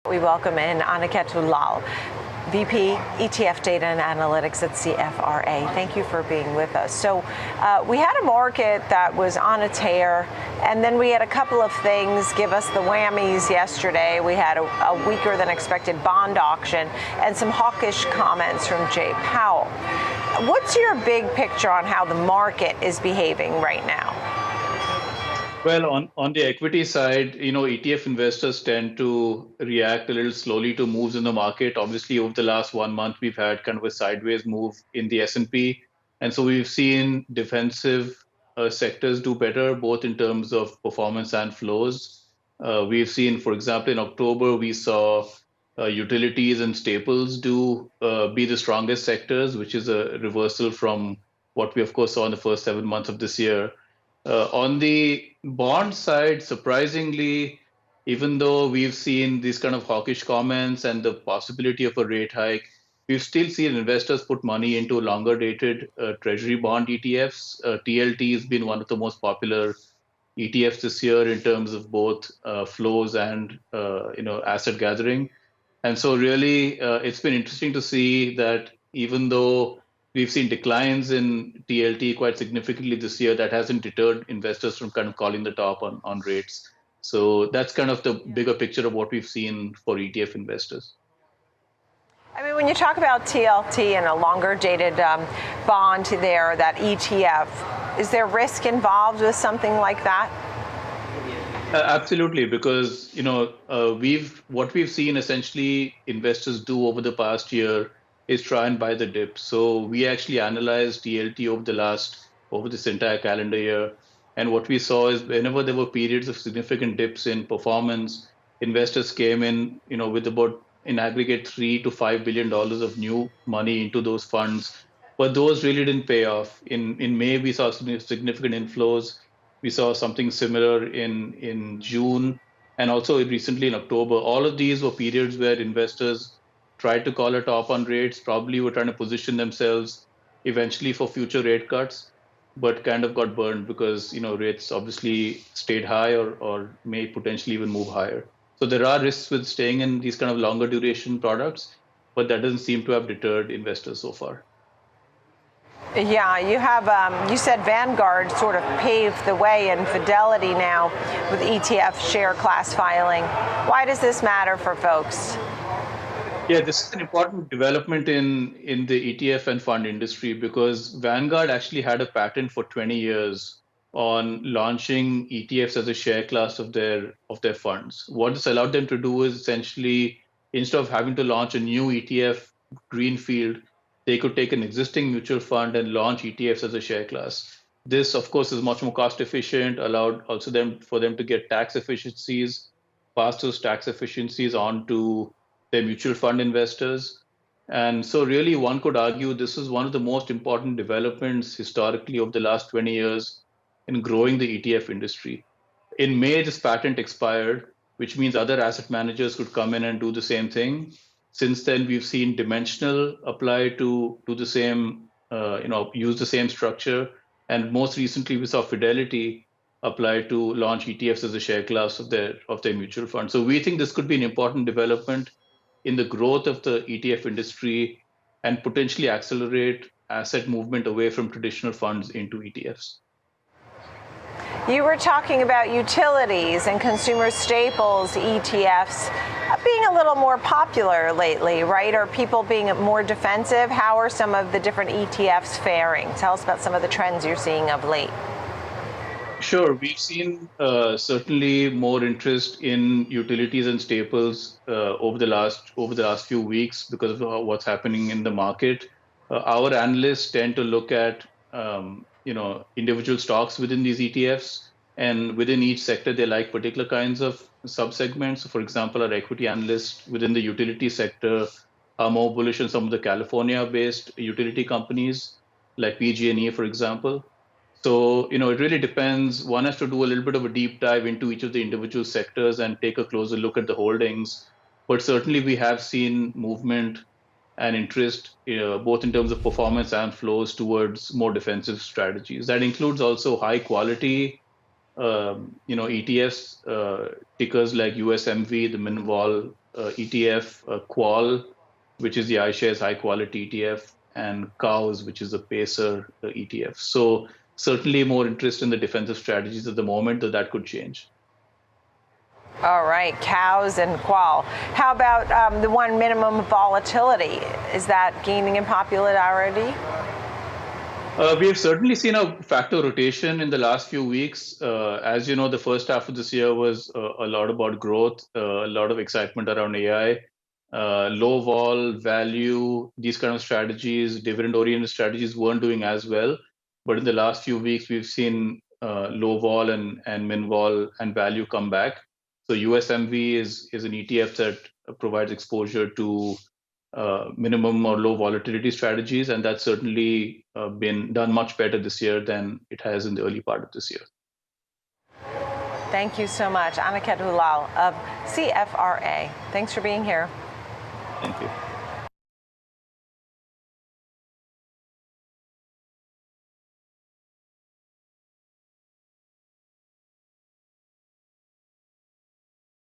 We welcome in Aniket Ullal, VP ETF Data and Analytics at CFRA. Thank you for being with us. So we had a market that was on a tear, and then we had a couple of things give us the whammies yesterday. We had a weaker than expected bond auction and some hawkish comments from Jay Powell. What's your big picture on how the market is behaving right now? Well, on the equity side, ETF investors tend to react a little slowly to moves in the market. Obviously, over the last 1 month, we've had kind of a sideways move in the S&P. And so we've seen defensive sectors do better, both in terms of performance and flows. We've seen, for example, in October, we saw utilities and staples be the strongest sectors, which is a reversal from what we, of course, saw in the first 7 months of this year. On the bond side, surprisingly, even though we've seen these kind of hawkish comments and the possibility of a rate hike, we've still seen investors put money into longer dated treasury bond ETFs. TLT has been one of the most popular ETFs this year in terms of both flows and asset gathering. And so really, it's been interesting to see that even though we've seen declines in TLT quite significantly this year, that hasn't deterred investors from kind of calling the top on rates. So that's kind of the bigger picture of what we've seen for ETF investors. I mean, when you talk about TLT and a longer dated bond there, that ETF, is there risk involved with something like that? Absolutely, because what we've seen essentially investors do over the past year is try and buy the dip. So we actually analyzed TLT over this entire calendar year, and what we saw is whenever there were periods of significant dips in performance, investors came in, with about in aggregate $3 to $5 billion of new money into those funds, but those really didn't pay off. In May, we saw significant inflows. We saw something similar in June and also recently in October. All of these were periods where investors tried to call a top on rates, probably were trying to position themselves eventually for future rate cuts, but kind of got burned because rates obviously stayed high or may potentially even move higher. So there are risks with staying in these kind of longer duration products, but that doesn't seem to have deterred investors so far. Yeah, you said Vanguard sort of paved the way and Fidelity now with ETF share class filing. Why does this matter for folks? Yeah, this is an important development in the ETF and fund industry because Vanguard actually had a patent for 20 years on launching ETFs as a share class of their funds. What this allowed them to do is essentially, instead of having to launch a new ETF greenfield, they could take an existing mutual fund and launch ETFs as a share class. This, of course, is much more cost efficient, allowed also for them to get tax efficiencies, pass those tax efficiencies on to their mutual fund investors. And so really one could argue this is one of the most important developments historically over the last 20 years in growing the ETF industry. In May, this patent expired, which means other asset managers could come in and do the same thing. Since then, we've seen Dimensional apply to the same, use the same structure. And most recently, we saw Fidelity apply to launch ETFs as a share class of their mutual fund. So we think this could be an important development in the growth of the ETF industry and potentially accelerate asset movement away from traditional funds into ETFs. You were talking about utilities and consumer staples ETFs being a little more popular lately, right? Are people being more defensive? How are some of the different ETFs faring? Tell us about some of the trends you're seeing of late. Sure, we've seen certainly more interest in utilities and staples over the last few weeks because of what's happening in the market. Our analysts tend to look at individual stocks within these ETFs, and within each sector they like particular kinds of subsegments. So for example, our equity analysts within the utility sector are more bullish on some of the California-based utility companies like PG&E, for example. So, it really depends. One has to do a little bit of a deep dive into each of the individual sectors and take a closer look at the holdings. But certainly we have seen movement and interest, both in terms of performance and flows towards more defensive strategies. That includes also high quality, ETFs, tickers like USMV, the min vol ETF, Qual, which is the iShares High Quality ETF, and COWS, which is the Pacer ETF. So certainly more interest in the defensive strategies at the moment, though that could change. All right, cows and qual. How about the one minimum volatility? Is that gaining in popularity? We have certainly seen a factor rotation in the last few weeks. As you know, the first half of this year was a lot about growth, a lot of excitement around AI, low vol, value, these kind of strategies, dividend-oriented strategies weren't doing as well. But in the last few weeks, we've seen low vol and min vol and value come back. So USMV is an ETF that provides exposure to minimum or low volatility strategies, and that's certainly been done much better this year than it has in the early part of this year. Thank you so much, Aniket Ullal of CFRA. Thanks for being here. Thank you.